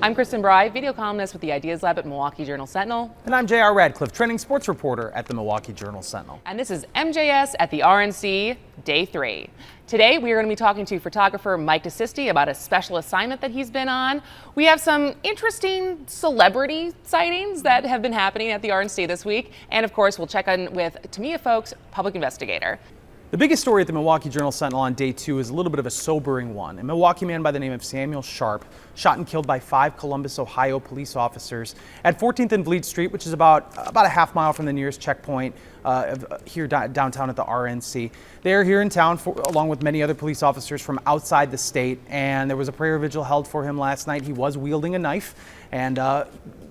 I'm Kristen Bry, video columnist with the Ideas Lab at Milwaukee Journal-Sentinel. And I'm J.R. Radcliffe, trending sports reporter at the Milwaukee Journal-Sentinel. And this is MJS at the RNC, Day 3. Today we are going to be talking to photographer Mike De Sisti about a special assignment that he's been on. We have some interesting celebrity sightings that have been happening at the RNC this week. And of course, we'll check in with Tamia Fowlkes, public investigator. The biggest story at the Milwaukee Journal-Sentinel on Day 2 is a little bit of a sobering one. A Milwaukee man by the name of Samuel Sharp shot and killed by 5 Columbus, Ohio police officers at 14th and Bleed Street, which is about a half mile from the nearest checkpoint here downtown at the RNC. They are here in town along with many other police officers from outside the state, and there was a prayer vigil held for him last night. He was wielding a knife, and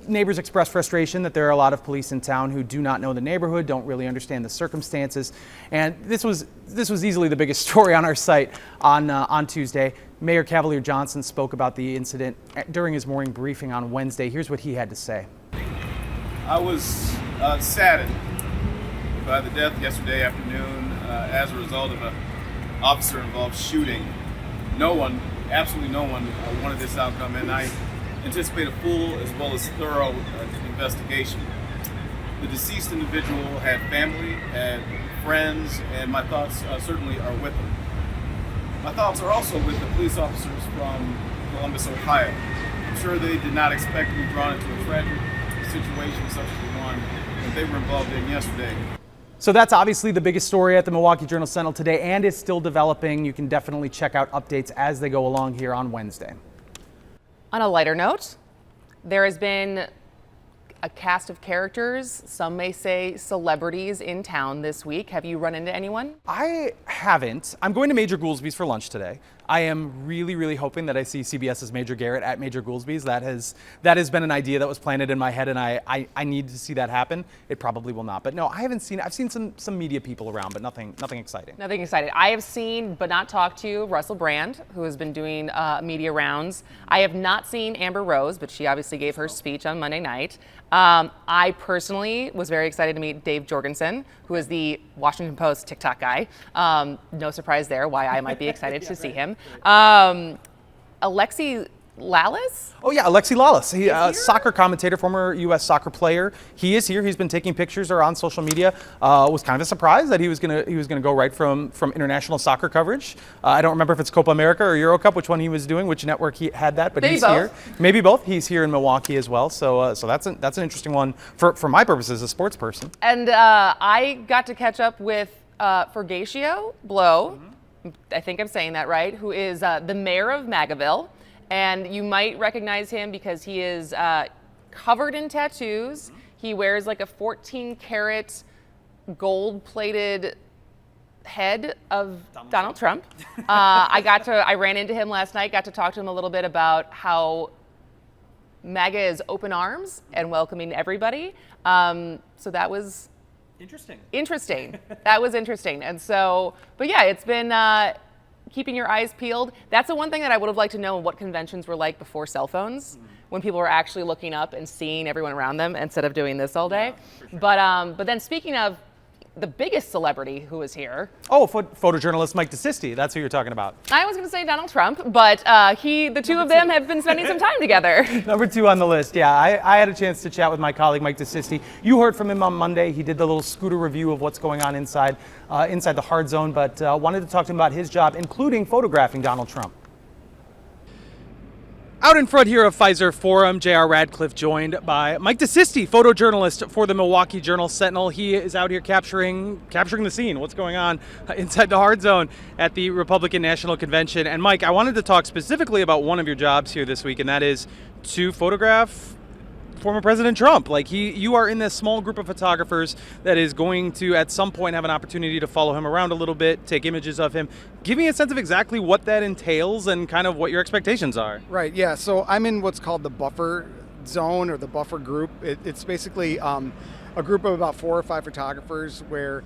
neighbors expressed frustration that there are a lot of police in town who do not know the neighborhood, don't really understand the circumstances, and this was easily the biggest story on our site on Tuesday. Mayor Cavalier Johnson spoke about the incident during his morning briefing on Wednesday. Here's what he had to say. I was saddened by the death yesterday afternoon as a result of an officer-involved shooting. Absolutely no one wanted this outcome, and I anticipate a full as well as thorough investigation. The deceased individual had family, had friends, and my thoughts certainly are with them. My thoughts are also with the police officers from Columbus, Ohio. I'm sure they did not expect to be drawn into a tragic situation such as the one that they were involved in yesterday. So that's obviously the biggest story at the Milwaukee Journal-Sentinel today, and it's still developing. You can definitely check out updates as they go along here on Wednesday. On a lighter note, there has been a cast of characters, some may say celebrities, in town this week. Have you run into anyone? I haven't. I'm going to Major Goolsby's for lunch today. I am really hoping that I see CBS's Major Garrett at Major Goolsby's. That has been an idea that was planted in my head, and I need to see that happen. It probably will not. But no, I haven't seen. I've seen some media people around, but nothing exciting. Nothing exciting. I have seen, but not talked to, Russell Brand, who has been doing media rounds. I have not seen Amber Rose, but she obviously gave her speech on Monday night. I personally was very excited to meet Dave Jorgensen, who is the Washington Post TikTok guy. No surprise there why I might be excited to see him. Alexi Lalas? Oh yeah, Alexi Lalas. He soccer commentator, former U.S. soccer player. He is here. He's been taking pictures or on social media. Was kind of a surprise that he was gonna go right from international soccer coverage. I don't remember if it's Copa America or Euro Cup, which one he was doing, which network he had that, but Maybe he's both. here. Maybe both. He's here in Milwaukee as well. So that's an interesting one for my purposes as a sports person. And I got to catch up with Fergatio Blow. I think I'm saying that right, who is the mayor of Magaville. And you might recognize him because he is covered in tattoos. He wears like a 14-karat gold-plated head of Donald Trump. I ran into him last night, got to talk to him a little bit about how MAGA is open arms and welcoming everybody. So that was Interesting. That was interesting. And so, but yeah, it's been keeping your eyes peeled. That's the one thing that I would have liked to know what conventions were like before cell phones, when people were actually looking up and seeing everyone around them instead of doing this all day. Yeah, for sure. But then speaking of the biggest celebrity who is here. Oh, photojournalist Mike De Sisti. That's who you're talking about. I was going to say Donald Trump, but the two of them have been spending some time together. Number 2 on the list. Yeah, I had a chance to chat with my colleague Mike De Sisti. You heard from him on Monday. He did the little scooter review of what's going on inside the hard zone, but wanted to talk to him about his job, including photographing Donald Trump. Out in front here of Pfizer Forum, J.R. Radcliffe joined by Mike De Sisti, photojournalist for the Milwaukee Journal-Sentinel. He is out here capturing the scene, what's going on inside the hard zone at the Republican National Convention. And Mike, I wanted to talk specifically about one of your jobs here this week, and that is to photograph former President Trump. Like you are in this small group of photographers that is going to at some point have an opportunity to follow him around a little bit, take images of him. Give me a sense of exactly what that entails and kind of what your expectations are. Right, yeah, so I'm in what's called the buffer zone or the buffer group. It's basically a group of about 4 or 5 photographers where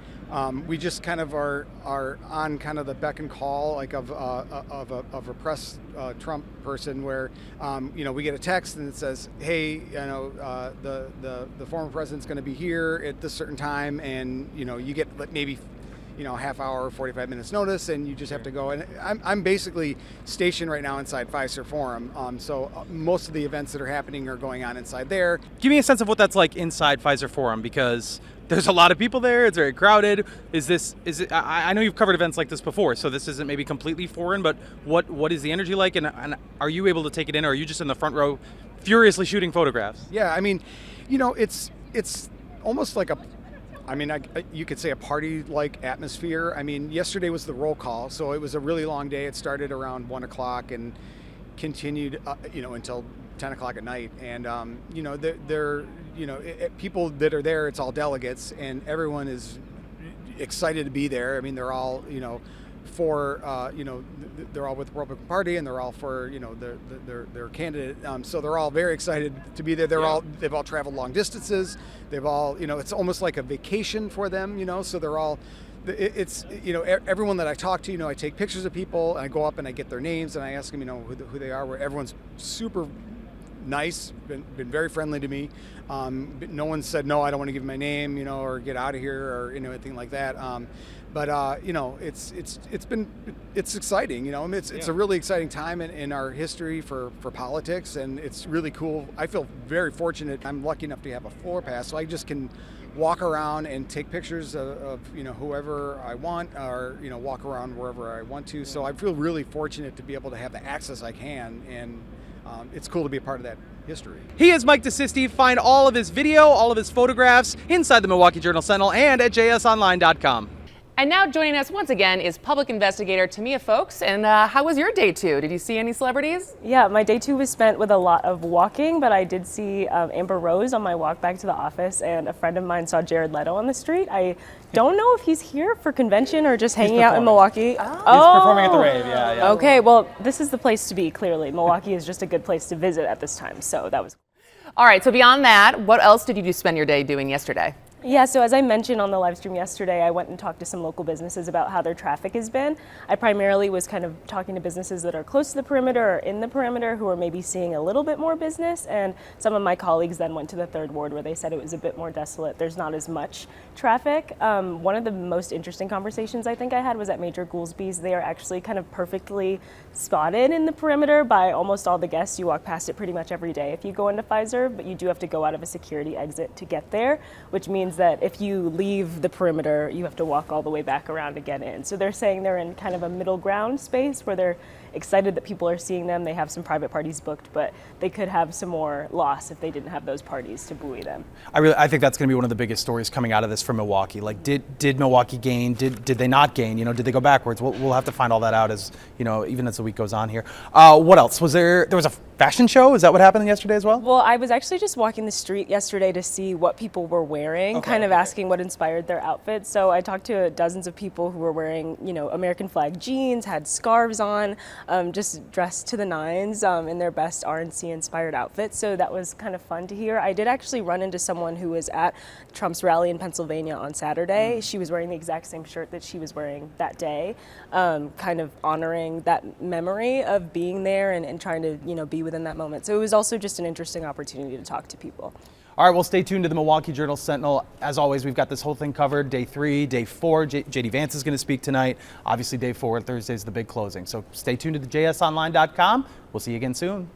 we just kind of are on kind of the beck and call, like of a press Trump person, where we get a text and it says, hey, the former president's going to be here at this certain time, and you get maybe half hour, 45 minutes notice, and you just have to go. And I'm basically stationed right now inside Pfizer Forum. So most of the events that are happening are going on inside there. Give me a sense of what that's like inside Pfizer Forum, because there's a lot of people there. It's very crowded. I know you've covered events like this before, so this isn't maybe completely foreign, but what is the energy like, and are you able to take it in, or are you just in the front row furiously shooting photographs? Yeah, I mean, it's almost like you could say a party-like atmosphere. I mean, yesterday was the roll call, so it was a really long day. It started around 1 o'clock and continued, until 10 o'clock at night. And, people that are there, it's all delegates, and everyone is excited to be there. I mean, they're all, for, they're all with the Republican Party, and they're all for, their candidate. So they're all very excited to be there. They've all traveled long distances. They've all, it's almost like a vacation for them, so they're all, it's, everyone that I talk to, I take pictures of people, and I go up and I get their names, and I ask them, who they are, where everyone's super nice, been very friendly to me. No one said, no, I don't want to give my name, or get out of here, or, anything like that. It's exciting, it's a really exciting time in our history for politics, and it's really cool. I feel very fortunate. I'm lucky enough to have a floor pass, so I just can walk around and take pictures of whoever I want, or walk around wherever I want to. So I feel really fortunate to be able to have the access I can, and it's cool to be a part of that history. He is Mike De Sisti. Find all of his video, all of his photographs inside the Milwaukee Journal-Sentinel and at jsonline.com. And now joining us once again is public investigator Tamia Fowlkes. And how was your day 2? Did you see any celebrities? Yeah, my day 2 was spent with a lot of walking, but I did see Amber Rose on my walk back to the office, and a friend of mine saw Jared Leto on the street. I don't know if he's here for convention or just hanging out in Milwaukee. He's performing at the rave, yeah. Okay, well, this is the place to be, clearly. Milwaukee is just a good place to visit at this time, so that was. All right, so beyond that, what else did you spend your day doing yesterday? Yeah, so as I mentioned on the live stream yesterday, I went and talked to some local businesses about how their traffic has been. I primarily was kind of talking to businesses that are close to the perimeter or in the perimeter who are maybe seeing a little bit more business, and some of my colleagues then went to the 3rd Ward where they said it was a bit more desolate. There's not as much traffic. One of the most interesting conversations I think I had was at Major Goolsby's. They are actually kind of perfectly spotted in the perimeter by almost all the guests. You walk past it pretty much every day if you go into Pfizer, but you do have to go out of a security exit to get there, which means that if you leave the perimeter, you have to walk all the way back around to get in. So they're saying they're in kind of a middle ground space where they're excited that people are seeing them. They have some private parties booked, but they could have some more loss if they didn't have those parties to buoy them. I think that's going to be one of the biggest stories coming out of this from Milwaukee. Like, did Milwaukee gain? Did they not gain? Did they go backwards? We'll have to find all that out as even as the week goes on here. What else was there? There was a fashion show. Is that what happened yesterday as well? Well, I was actually just walking the street yesterday to see what people were wearing, kind of asking what inspired their outfits. So I talked to dozens of people who were wearing, American flag jeans, had scarves on, just dressed to the nines in their best RNC inspired outfits. So that was kind of fun to hear. I did actually run into someone who was at Trump's rally in Pennsylvania on Saturday. She was wearing the exact same shirt that she was wearing that day, kind of honoring that memory of being there and trying to, be within that moment. So it was also just an interesting opportunity to talk to people. All right, well, stay tuned to the Milwaukee Journal-Sentinel. As always, we've got this whole thing covered. Day 3, day 4, J.D. Vance is going to speak tonight. Obviously, day 4, Thursday's the big closing. So stay tuned to the jsonline.com. We'll see you again soon.